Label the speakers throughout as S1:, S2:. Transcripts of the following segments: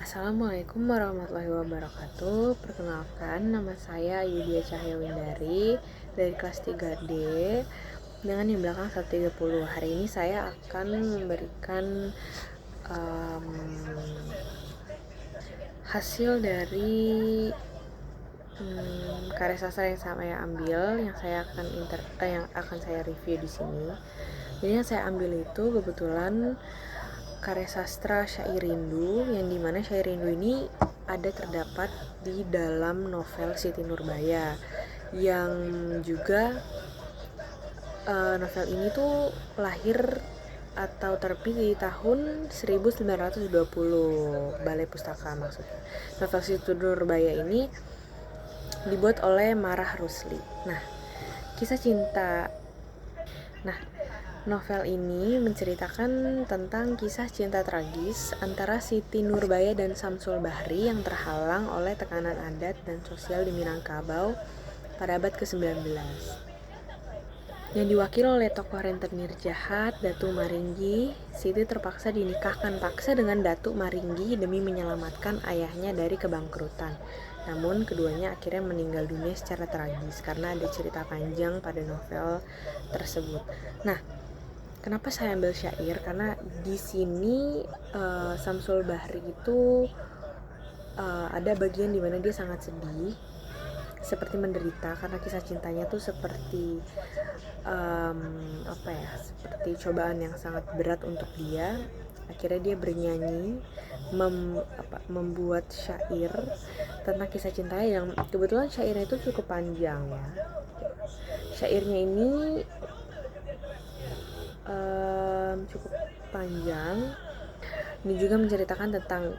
S1: Assalamualaikum warahmatullahi wabarakatuh. Perkenalkan, nama saya Yudia Cahyawindari dari kelas 3D dengan yang belakang 130. Hari ini saya akan memberikan hasil dari karya sastra yang saya ambil, yang akan saya review di sini. Jadi yang saya ambil itu kebetulan karya sastra Syair Rindu, yang dimana Syair Rindu ini ada terdapat di dalam novel Siti Nurbaya, yang juga novel ini tuh lahir atau terbit di tahun 1920, Balai Pustaka maksudnya. Novel Siti Nurbaya ini dibuat oleh Marah Rusli. Novel ini menceritakan tentang kisah cinta tragis antara Siti Nurbaya dan Samsul Bahri yang terhalang oleh tekanan adat dan sosial di Minangkabau pada abad ke-19. Yang diwakili oleh tokoh rentenir jahat, Datuk Maringgi. Siti terpaksa dinikahkan paksa dengan Datuk Maringgi demi menyelamatkan ayahnya dari kebangkrutan. Namun keduanya akhirnya meninggal dunia secara tragis karena ada cerita panjang pada novel tersebut. Kenapa saya ambil syair? Karena di sini Samsul Bahri itu ada bagian dimana dia sangat sedih, seperti menderita karena kisah cintanya tuh seperti seperti cobaan yang sangat berat untuk dia. Akhirnya dia bernyanyi, membuat syair tentang kisah cintanya, yang kebetulan syairnya itu cukup panjang ya. Syairnya ini cukup panjang dan juga menceritakan tentang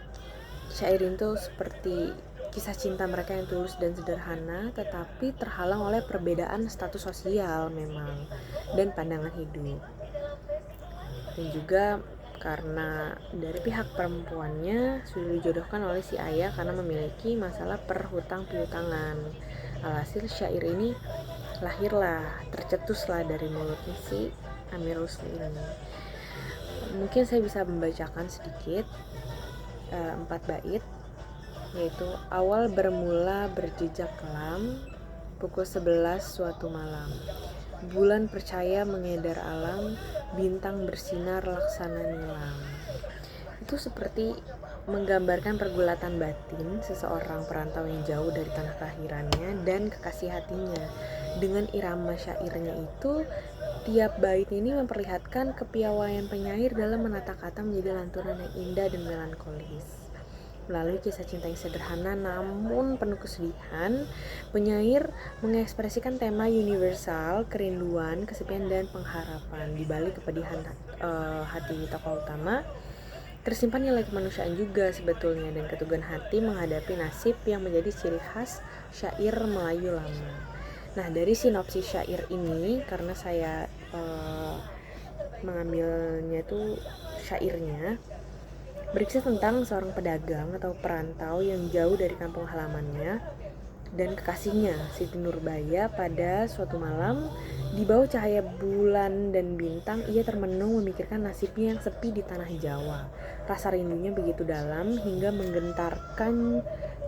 S1: syair itu seperti kisah cinta mereka yang tulus dan sederhana, tetapi terhalang oleh perbedaan status sosial memang dan pandangan hidup. Dan juga karena dari pihak perempuannya sudah dijodohkan oleh si ayah karena memiliki masalah perhutang piutangan. Alhasil syair ini lahirlah, tercetuslah dari mulutnya si Amir Rusli ini. Mungkin saya bisa membacakan sedikit 4 bait, yaitu awal bermula berjejak kelam, pukul 11 suatu malam. Bulan percaya mengedar alam, bintang bersinar laksana nilam. Itu seperti menggambarkan pergulatan batin seseorang perantau yang jauh dari tanah kelahirannya dan kekasih hatinya. Dengan irama syairnya itu, tiap bait ini memperlihatkan kepiawaian penyair dalam menata kata menjadi lantunan yang indah dan melankolis. Melalui kisah cinta yang sederhana namun penuh kesedihan, penyair mengekspresikan tema universal, kerinduan, kesepian, dan pengharapan. Di balik kepedihan hati tokoh utama, tersimpan nilai kemanusiaan juga sebetulnya, dan keteguhan hati menghadapi nasib yang menjadi ciri khas syair Melayu lama. Dari sinopsis syair ini, karena saya mengambilnya itu syairnya, berkisah tentang seorang pedagang atau perantau yang jauh dari kampung halamannya dan kekasihnya Siti Nurbaya. Pada suatu malam, di bawah cahaya bulan dan bintang, ia termenung memikirkan nasibnya yang sepi di tanah Jawa. Rasa rindunya begitu dalam hingga menggentarkan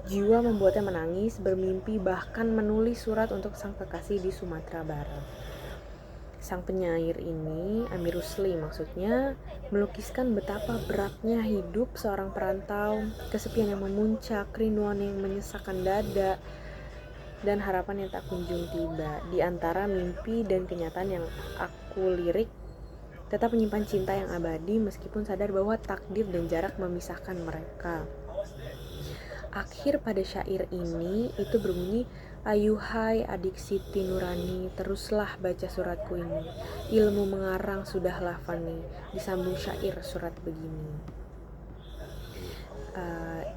S1: jiwa, membuatnya menangis, bermimpi, bahkan menulis surat untuk sang kekasih di Sumatera Barat. Sang penyair ini, Amir Rusli maksudnya, melukiskan betapa beratnya hidup seorang perantau, kesepian yang memuncak, kerinduan yang menyesakkan dada, dan harapan yang tak kunjung tiba. Di antara mimpi dan kenyataan yang aku lirik, tetap menyimpan cinta yang abadi meskipun sadar bahwa takdir dan jarak memisahkan mereka. Akhir pada syair ini itu berbunyi, ayuhai adik Siti Nurani, teruslah baca suratku ini. Ilmu mengarang sudahlah fani, disambung syair surat begini.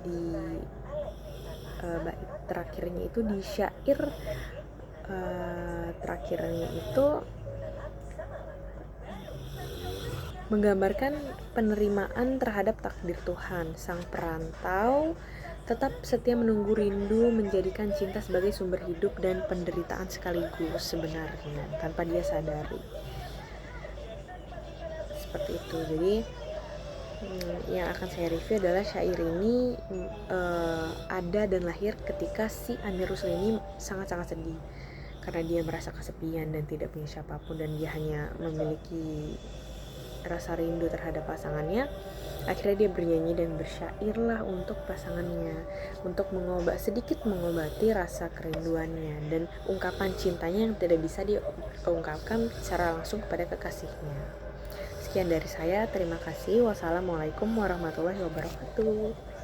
S1: Di bait terakhirnya itu, di syair terakhirnya itu menggambarkan penerimaan terhadap takdir Tuhan. Sang perantau tetap setia menunggu, rindu menjadikan cinta sebagai sumber hidup dan penderitaan sekaligus sebenarnya, tanpa dia sadari. Seperti itu. Jadi yang akan saya review adalah syair ini ada dan lahir ketika si Amir Rusli ini sangat-sangat sedih karena dia merasa kesepian dan tidak punya siapapun, dan dia hanya memiliki rasa rindu terhadap pasangannya. Akhirnya dia bernyanyi dan bersyairlah untuk pasangannya, untuk sedikit mengobati rasa kerinduannya dan ungkapan cintanya yang tidak bisa diungkapkan secara langsung kepada kekasihnya. Sekian dari saya, terima kasih. Wassalamualaikum warahmatullahi wabarakatuh.